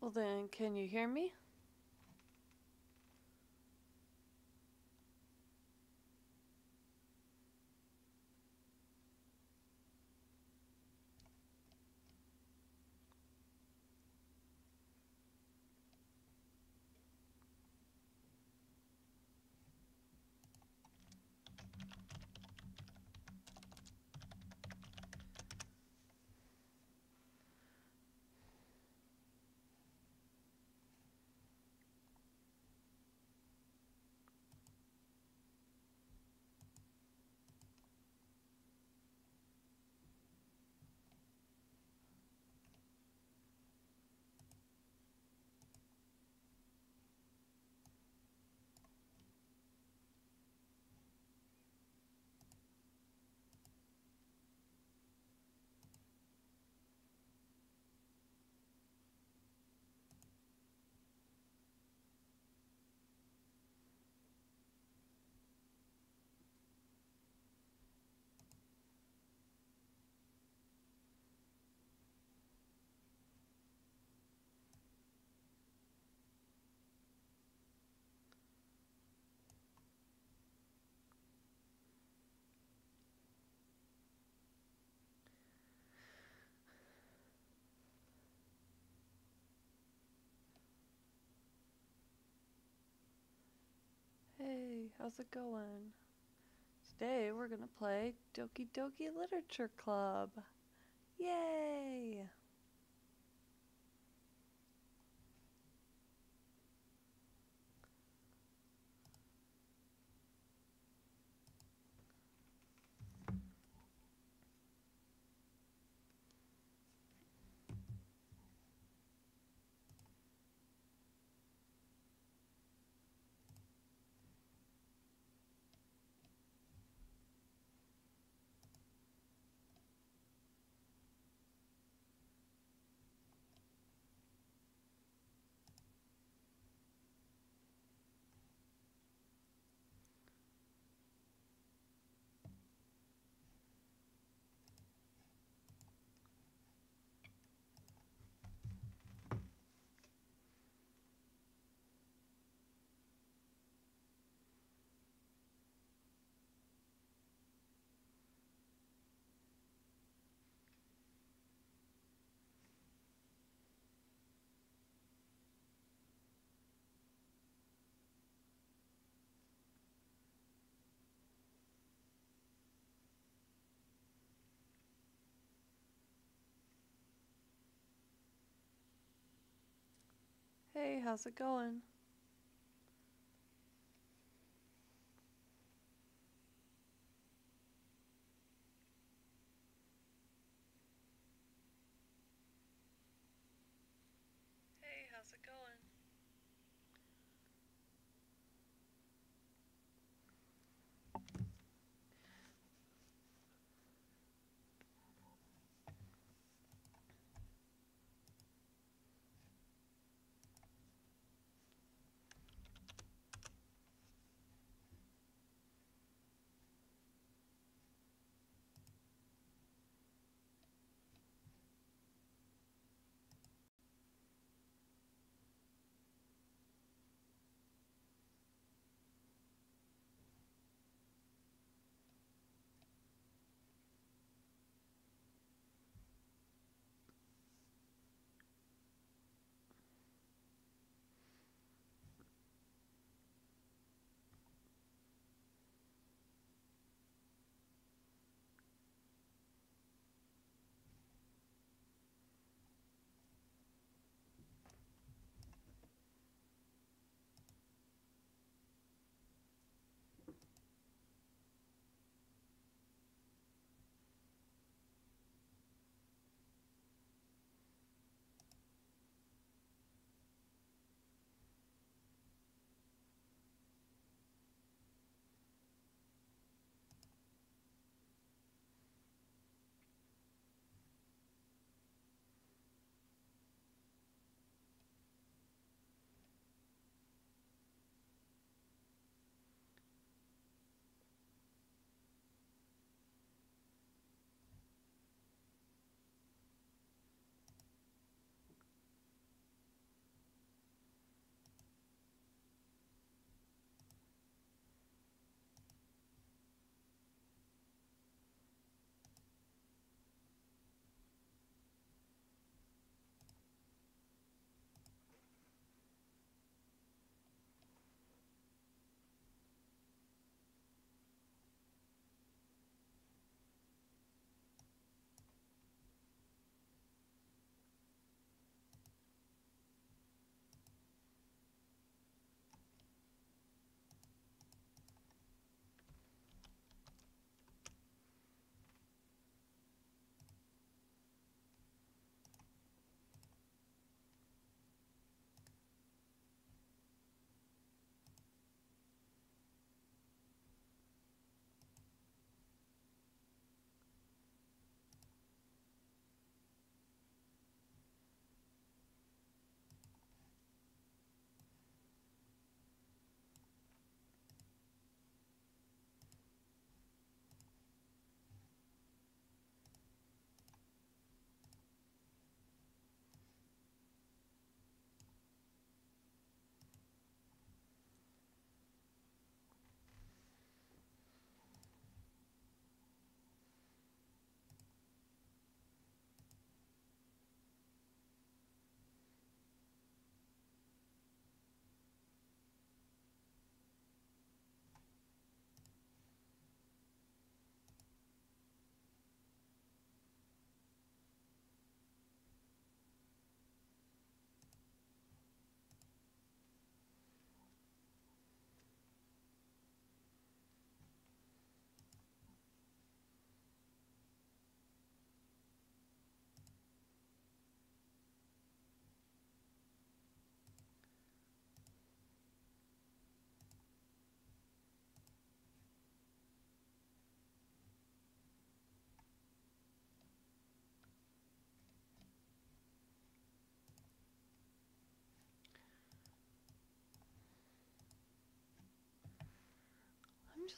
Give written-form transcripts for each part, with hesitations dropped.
Well then, can you hear me? Hey, how's it going? Today we're gonna play Doki Doki Literature Club. Yay! Hey, how's it going? Hey, how's it going?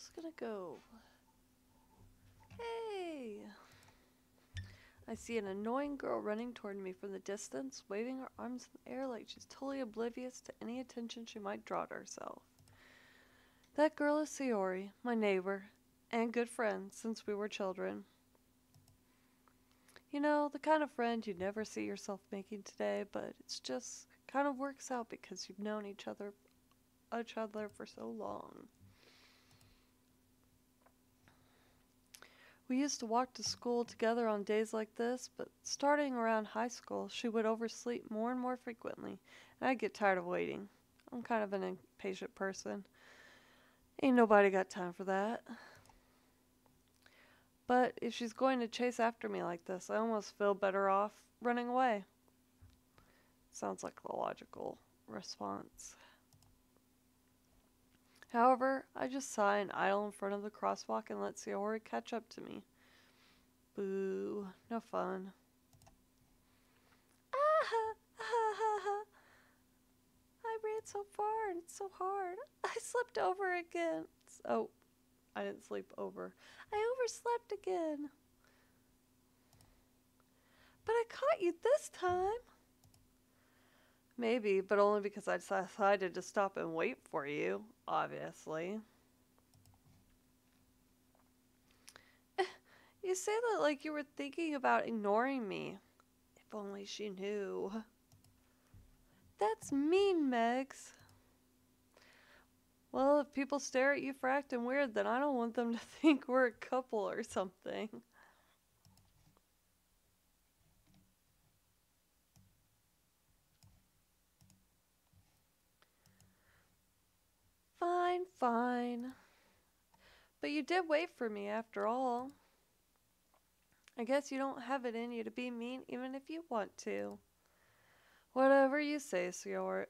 just gonna go. Hey! I see an annoying girl running toward me from the distance, waving her arms in the air like she's totally oblivious to any attention she might draw to herself. That girl is Sayori, my neighbor, and good friend since we were children. You know, the kind of friend you'd never see yourself making today, but it's just kind of works out because you've known each other for so long. We used to walk to school together on days like this, but starting around high school, she would oversleep more and more frequently, and I'd get tired of waiting. I'm kind of an impatient person. Ain't nobody got time for that. But if she's going to chase after me like this, I almost feel better off running away. Sounds like the logical response. However, I just sigh and idle in front of the crosswalk and let Sayori catch up to me. Boo, no fun. I ran so far and it's so hard. I slept over again. Oh, I didn't sleep over. I overslept again. But I caught you this time. Maybe, but only because I decided to stop and wait for you, obviously. You say that like you were thinking about ignoring me. If only she knew. That's mean, Megs. Well, if people stare at you for acting weird, then I don't want them to think we're a couple or something. Fine, fine. But you did wait for me after all. I guess you don't have it in you to be mean even if you want to. Whatever you say, Sayori.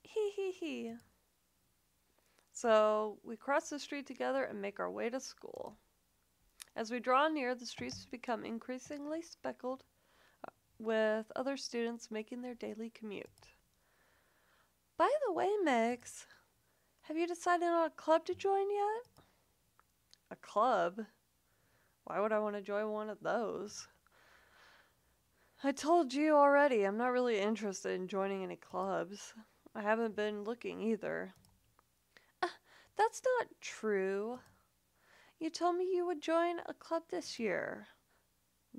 Hee hee hee. So, we cross the street together and make our way to school. As we draw near, the streets become increasingly speckled with other students making their daily commute. By the way, Megs, have you decided on a club to join yet? A club? Why would I want to join one of those? I told you already, I'm not really interested in joining any clubs. I haven't been looking either. That's not true. You told me you would join a club this year.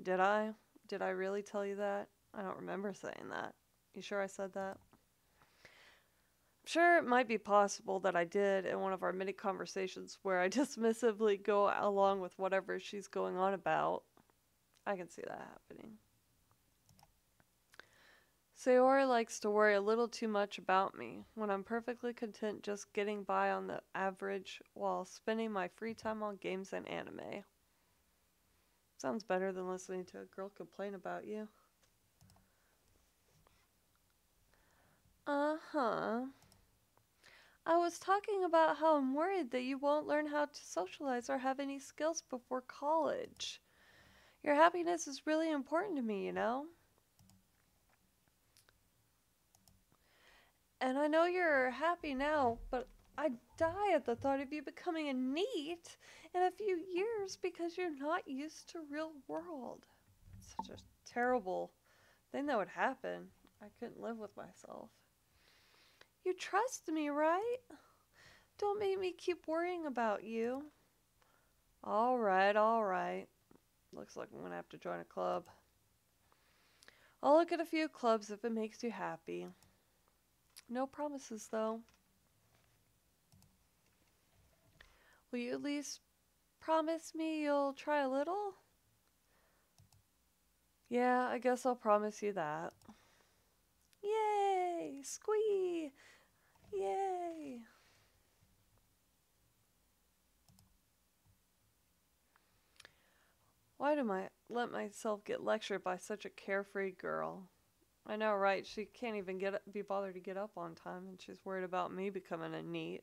Did I? Did I really tell you that? I don't remember saying that. You sure I said that? I'm sure it might be possible that I did in one of our many conversations where I dismissively go along with whatever she's going on about. I can see that happening. Sayori likes to worry a little too much about me when I'm perfectly content just getting by on the average while spending my free time on games and anime. Sounds better than listening to a girl complain about you. Uh-huh. I was talking about how I'm worried that you won't learn how to socialize or have any skills before college. Your happiness is really important to me, you know? And I know you're happy now, but I'd die at the thought of you becoming a NEET in a few years because you're not used to real world. It's such a terrible thing that would happen. I couldn't live with myself. You trust me, right? Don't make me keep worrying about you. All right. Looks like I'm going to have to join a club. I'll look at a few clubs if it makes you happy. No promises, though. Will you at least promise me you'll try a little? Yeah, I guess I'll promise you that. Yay! Squee! Yay! Why do I let myself get lectured by such a carefree girl? I know, right? She can't even be bothered to get up on time, and she's worried about me becoming a NEET.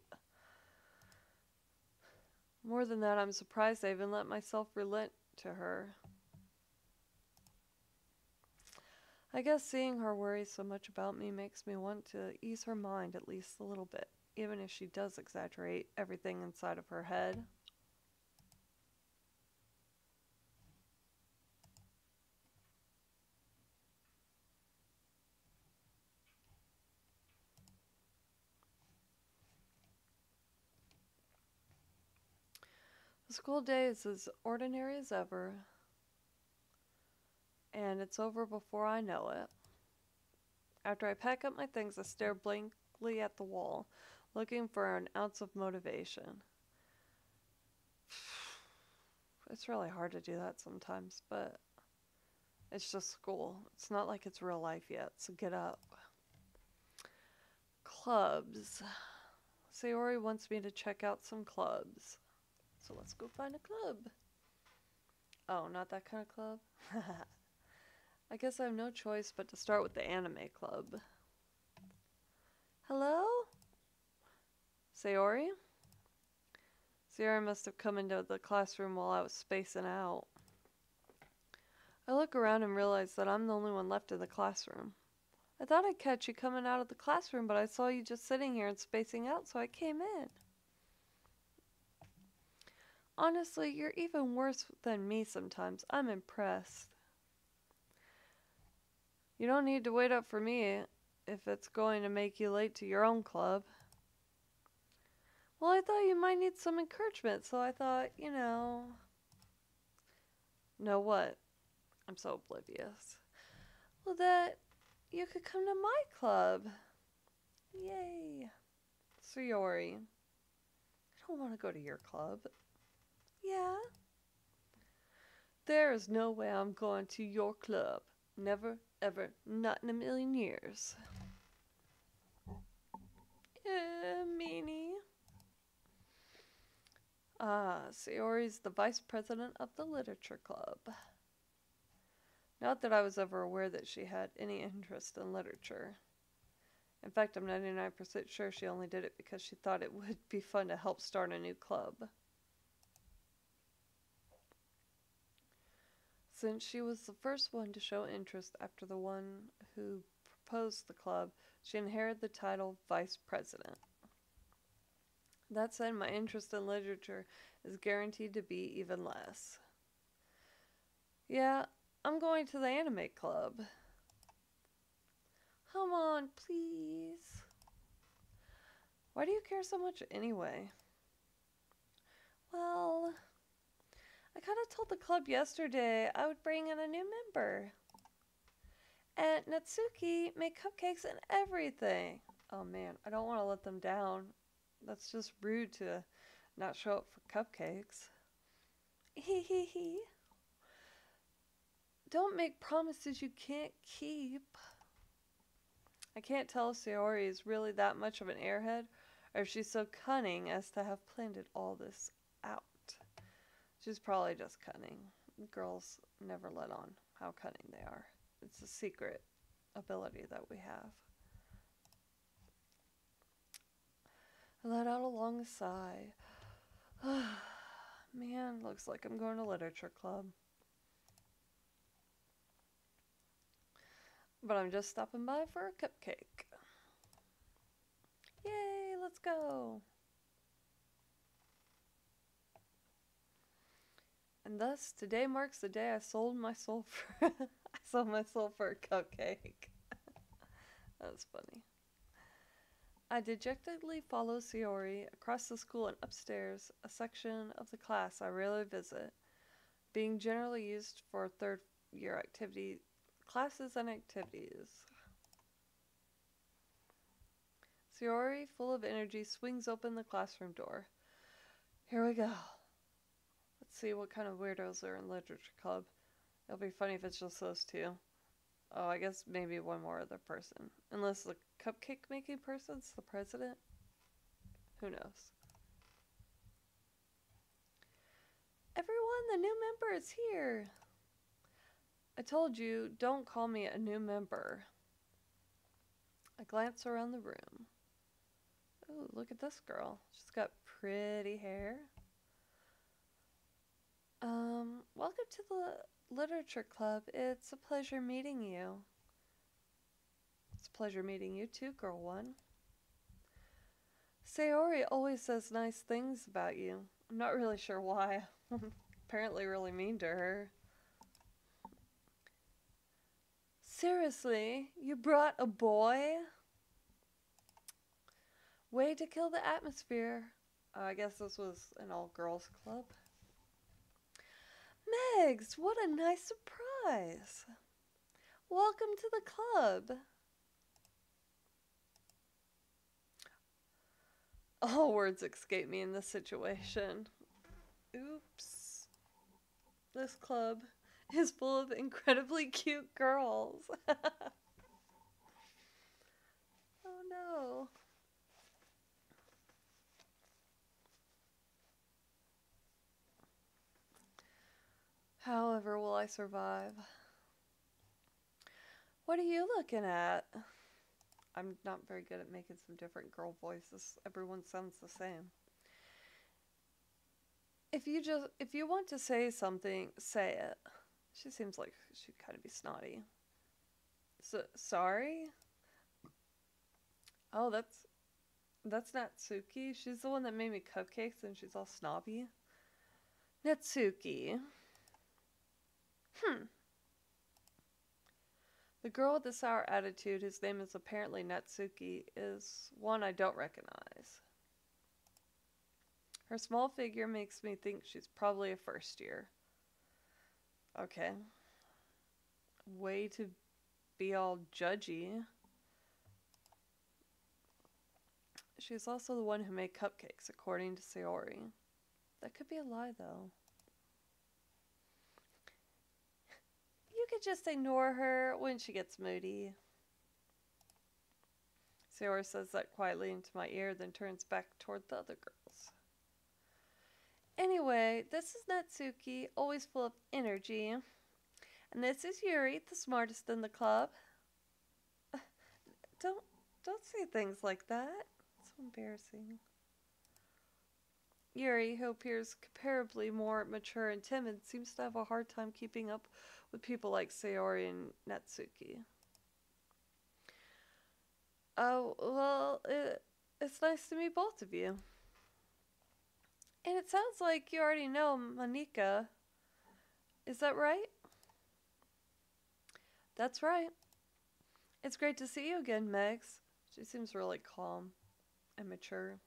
More than that, I'm surprised I even let myself relent to her. I guess seeing her worry so much about me makes me want to ease her mind at least a little bit, even if she does exaggerate everything inside of her head. The school day is as ordinary as ever, and it's over before I know it. After I pack up my things, I stare blankly at the wall, looking for an ounce of motivation. It's really hard to do that sometimes, but it's just school. It's not like it's real life yet, so get up. Clubs. Sayori wants me to check out some clubs. So let's go find a club. Oh, not that kind of club? I guess I have no choice but to start with the anime club. Hello? Sayori? Sayori must have come into the classroom while I was spacing out. I look around and realize that I'm the only one left in the classroom. I thought I'd catch you coming out of the classroom, but I saw you just sitting here and spacing out, so I came in. Honestly, you're even worse than me sometimes. I'm impressed. You don't need to wait up for me if it's going to make you late to your own club. Well, I thought you might need some encouragement, so I thought, Know what? I'm so oblivious. Well, that you could come to my club. Yay. Sayori. I don't want to go to your club. Yeah? There is no way I'm going to your club. Never, ever, not in a million years. Meanie. Sayori's the vice president of the literature club. Not that I was ever aware that she had any interest in literature. In fact, I'm 99% sure she only did it because she thought it would be fun to help start a new club. Since she was the first one to show interest after the one who proposed the club, she inherited the title Vice President. That said, my interest in literature is guaranteed to be even less. Yeah, I'm going to the anime club. Come on, please. Why do you care so much anyway? Well, I kind of told the club yesterday I would bring in a new member. And Natsuki made cupcakes and everything. Oh man, I don't want to let them down. That's just rude to not show up for cupcakes. Hee hee hee. Don't make promises you can't keep. I can't tell if Sayori is really that much of an airhead, or if she's so cunning as to have planned it all this out. She's probably just cunning. Girls never let on how cunning they are. It's a secret ability that we have. I let out a long sigh. Man, looks like I'm going to literature club. But I'm just stopping by for a cupcake. Yay, let's go. And thus, today marks the day I sold my soul for I sold my soul for a cupcake. That was funny. I dejectedly follow Sayori across the school and upstairs, a section of the class I rarely visit, being generally used for third year activity classes and activities. Sayori, full of energy, swings open the classroom door. Here we go. Let's see what kind of weirdos are in literature club. It'll be funny if it's just those two. Oh, I guess maybe one more other person. Unless the cupcake making person's the president? Who knows? Everyone, the new member is here. I told you, don't call me a new member. I glance around the room. Oh, look at this girl. She's got pretty hair. Welcome to the literature club. It's a pleasure meeting you. It's a pleasure meeting you too, Girl 1. Sayori always says nice things about you. I'm not really sure why. Apparently really mean to her. Seriously, you brought a boy? Way to kill the atmosphere. I guess this was an all-girls club. Megs, what a nice surprise. Welcome to the club. All words escape me in this situation. Oops. This club is full of incredibly cute girls. Oh no. However will I survive? What are you looking at? I'm not very good at making some different girl voices. Everyone sounds the same. If you want to say something, say it. She seems like she'd kind of be snotty. So, sorry? Oh, that's Natsuki. She's the one that made me cupcakes and she's all snobby. Natsuki. The girl with the sour attitude, whose name is apparently Natsuki, is one I don't recognize. Her small figure makes me think she's probably a first year. Okay. Way to be all judgy. She's also the one who made cupcakes, according to Sayori. That could be a lie, though. You could just ignore her when she gets moody. Sayori says that quietly into my ear, then turns back toward the other girls. Anyway, this is Natsuki, always full of energy. And this is Yuri, the smartest in the club. Don't say things like that. It's so embarrassing. Yuri, who appears comparably more mature and timid, seems to have a hard time keeping up with people like Sayori and Natsuki. Oh, well, it's nice to meet both of you. And it sounds like you already know Monika. Is that right? That's right. It's great to see you again, Megs. She seems really calm and mature.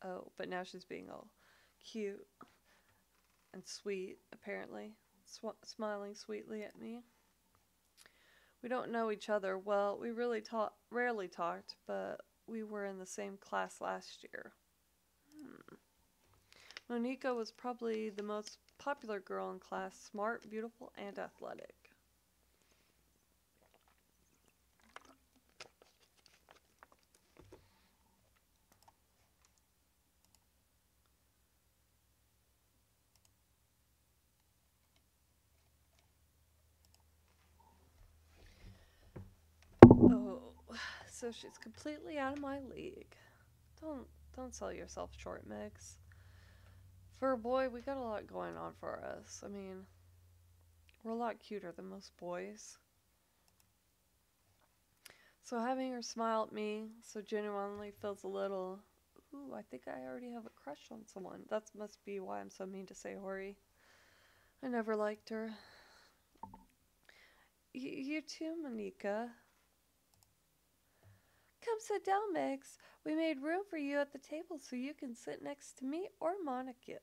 Oh, but now she's being all cute and sweet, apparently. Smiling sweetly at me. We don't know each other well. We rarely talked, but we were in the same class last year. Monika was probably the most popular girl in class, smart, beautiful, and athletic. Oh, so she's completely out of my league. Don't sell yourself short, Megs. For a boy, we got a lot going on for us. I mean, we're a lot cuter than most boys. So having her smile at me so genuinely feels a little, ooh, I think I already have a crush on someone. That must be why I'm so mean to Sayori. I never liked her. You too, Monika. Come sit down, Megs. We made room for you at the table so you can sit next to me or Monika.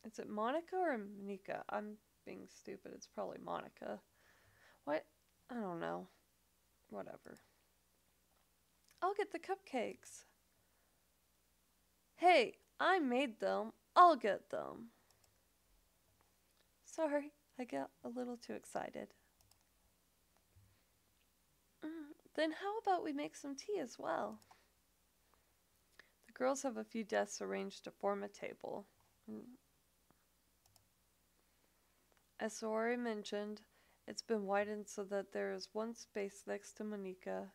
Is it Monika or Monika? I'm being stupid. It's probably Monika. What? I don't know. Whatever. I'll get the cupcakes. Hey, I made them. I'll get them. Sorry, I got a little too excited. Then how about we make some tea as well? The girls have a few desks arranged to form a table. As Sayori mentioned, it's been widened so that there is one space next to Monika,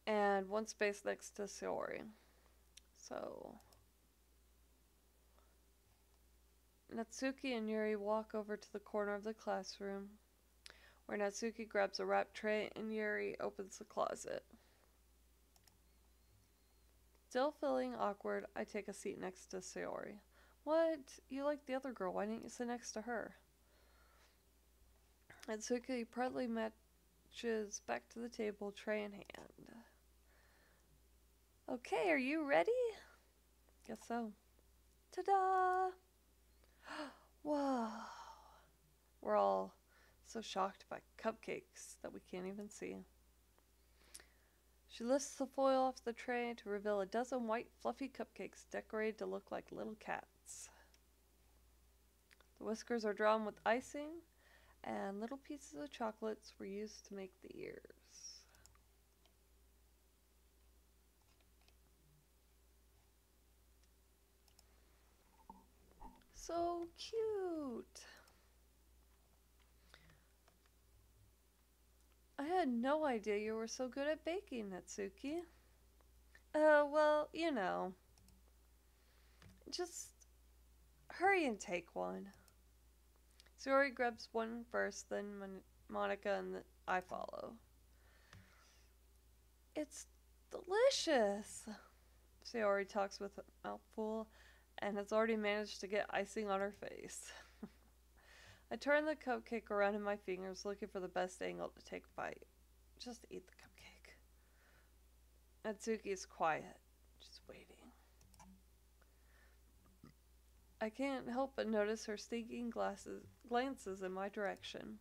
and one space next to Sayori. So Natsuki and Yuri walk over to the corner of the classroom, where Natsuki grabs a wrap tray and Yuri opens the closet. Still feeling awkward, I take a seat next to Sayori. What? You like the other girl. Why didn't you sit next to her? Natsuki proudly marches back to the table, tray in hand. Okay, are you ready? Guess so. Ta-da! Whoa. We're all so shocked by cupcakes that we can't even see. She lifts the foil off the tray to reveal a dozen white, fluffy cupcakes decorated to look like little cats. The whiskers are drawn with icing, and little pieces of chocolates were used to make the ears. So cute! I had no idea you were so good at baking, Natsuki. Well, you know. Just hurry and take one. Sayori grabs one first, then Monica, and I follow. It's delicious! Sayori talks with a mouthful and has already managed to get icing on her face. I turn the cupcake around in my fingers, looking for the best angle to take a bite. Just eat the cupcake. Natsuki is quiet, just waiting. I can't help but notice her stinking glances in my direction.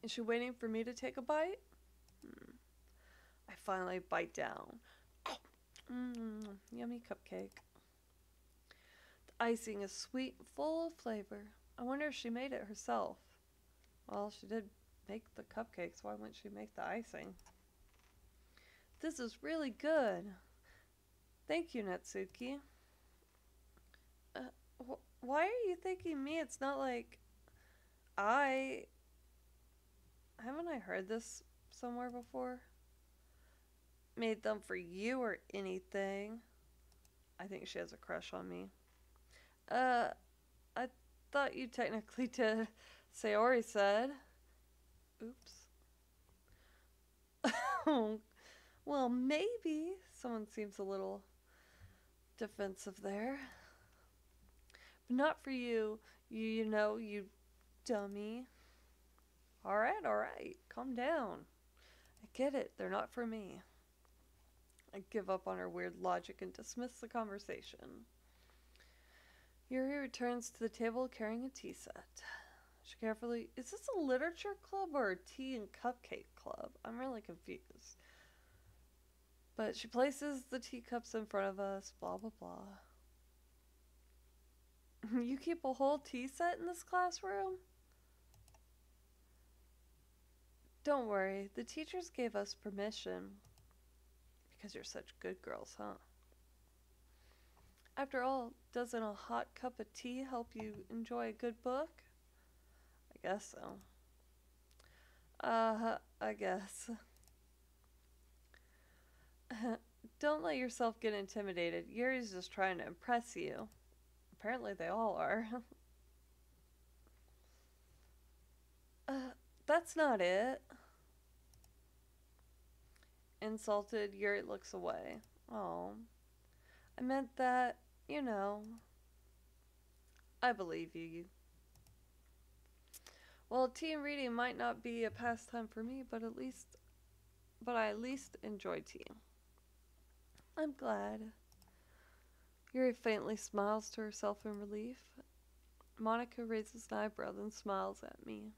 Is she waiting for me to take a bite? I finally bite down. Yummy cupcake. The icing is sweet and full of flavor. I wonder if she made it herself. Well, she did make the cupcakes. Why wouldn't she make the icing? This is really good. Thank you, Natsuki. Why are you thanking me? It's not like haven't I heard this somewhere before? Made them for you or anything. I think she has a crush on me. I thought you technically did. Sayori said. Oops. Well, maybe. Someone seems a little defensive there. But not for you. You know, you dummy. Alright. Calm down. I get it. They're not for me. I give up on her weird logic and dismiss the conversation. Yuri returns to the table carrying a tea set. She carefully... Is this a literature club or a tea and cupcake club? I'm really confused. But she places the teacups in front of us, blah, blah, blah. You keep a whole tea set in this classroom? Don't worry, the teachers gave us permission. Because you're such good girls, huh? After all, doesn't a hot cup of tea help you enjoy a good book? I guess so. I guess. Don't let yourself get intimidated. Yuri's just trying to impress you. Apparently they all are. That's not it. Insulted, Yuri looks away. Oh. I meant that, you know. I believe you. Well, tea and reading might not be a pastime for me, but I at least enjoy tea. I'm glad. Yuri faintly smiles to herself in relief. Monica raises an eyebrow, then smiles at me.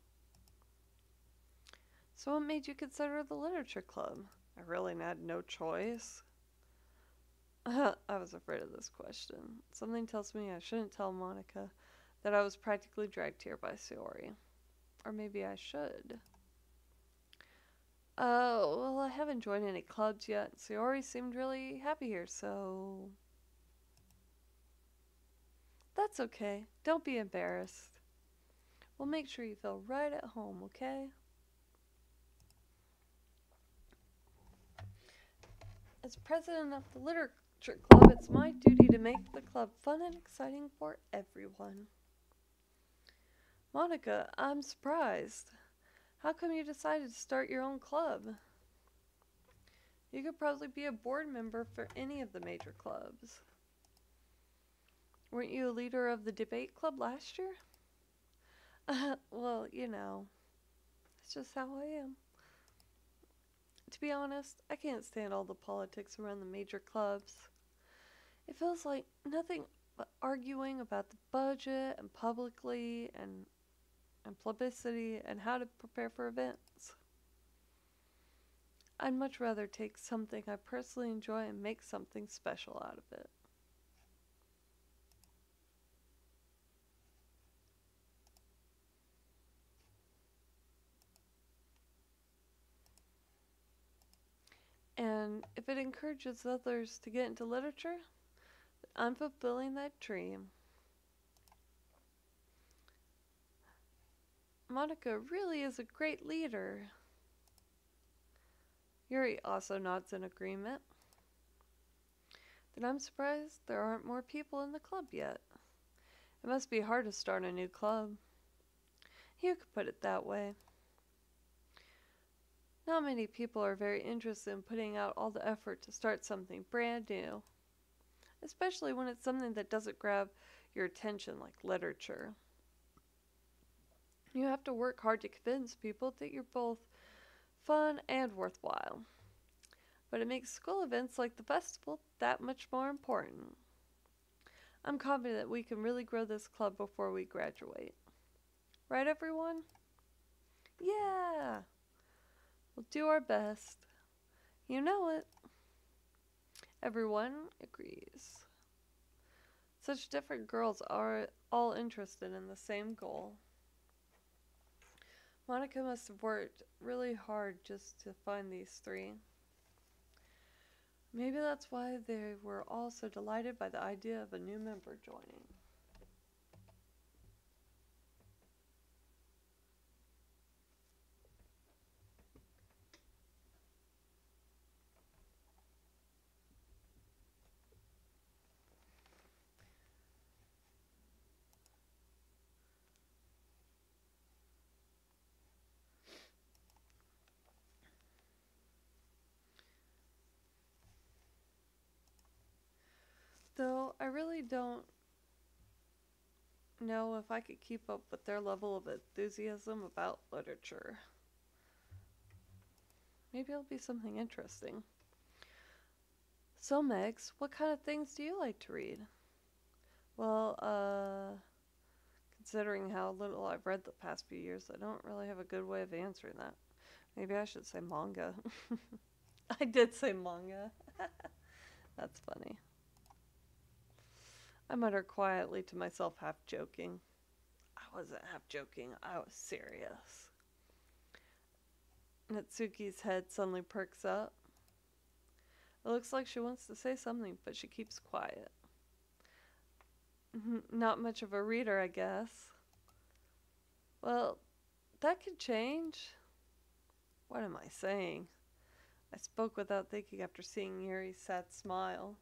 So what made you consider the literature club? I really had no choice. I was afraid of this question. Something tells me I shouldn't tell Monica that I was practically dragged here by Sayori. Or maybe I should. Oh, well, I haven't joined any clubs yet. Sayori seemed really happy here, so... That's okay. Don't be embarrassed. We'll make sure you feel right at home, okay? As president of the literature club, it's my duty to make the club fun and exciting for everyone. Monica, I'm surprised. How come you decided to start your own club? You could probably be a board member for any of the major clubs. Weren't you a leader of the debate club last year? Well, it's just how I am. To be honest, I can't stand all the politics around the major clubs. It feels like nothing but arguing about the budget and publicly and publicity and how to prepare for events. I'd much rather take something I personally enjoy and make something special out of it. And if it encourages others to get into literature, I'm fulfilling that dream. Monica really is a great leader. Yuri also nods in agreement. Then I'm surprised there aren't more people in the club yet. It must be hard to start a new club. You could put it that way. Not many people are very interested in putting out all the effort to start something brand new, especially when it's something that doesn't grab your attention like literature. You have to work hard to convince people that you're both fun and worthwhile. But it makes school events like the festival that much more important. I'm confident that we can really grow this club before we graduate. Right, everyone? Yeah! We'll do our best. You know it. Everyone agrees. Such different girls are all interested in the same goal. Monica must have worked really hard just to find these three. Maybe that's why they were all so delighted by the idea of a new member joining. Though I really don't know if I could keep up with their level of enthusiasm about literature. Maybe it'll be something interesting. So, Megs, what kind of things do you like to read? Well, considering how little I've read the past few years, I don't really have a good way of answering that. Maybe I should say manga. I did say manga. That's funny. I muttered quietly to myself, half joking. I wasn't half joking, I was serious. Natsuki's head suddenly perks up. It looks like she wants to say something, but she keeps quiet. Not much of a reader, I guess. Well, that could change. What am I saying? I spoke without thinking after seeing Yuri's sad smile.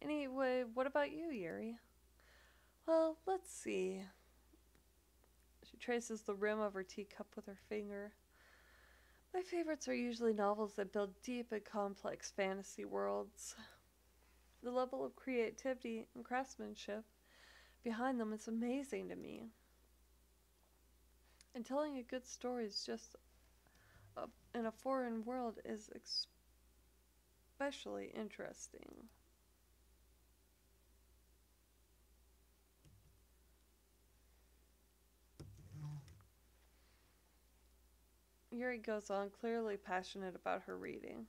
Anyway, what about you, Yuri? Well, let's see. She traces the rim of her teacup with her finger. My favorites are usually novels that build deep and complex fantasy worlds. The level of creativity and craftsmanship behind them is amazing to me. And telling a good story is just in a foreign world is especially interesting. Yuri goes on, clearly passionate about her reading.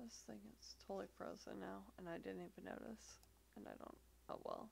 This thing is totally frozen now, and I didn't even notice. And I don't. Oh well.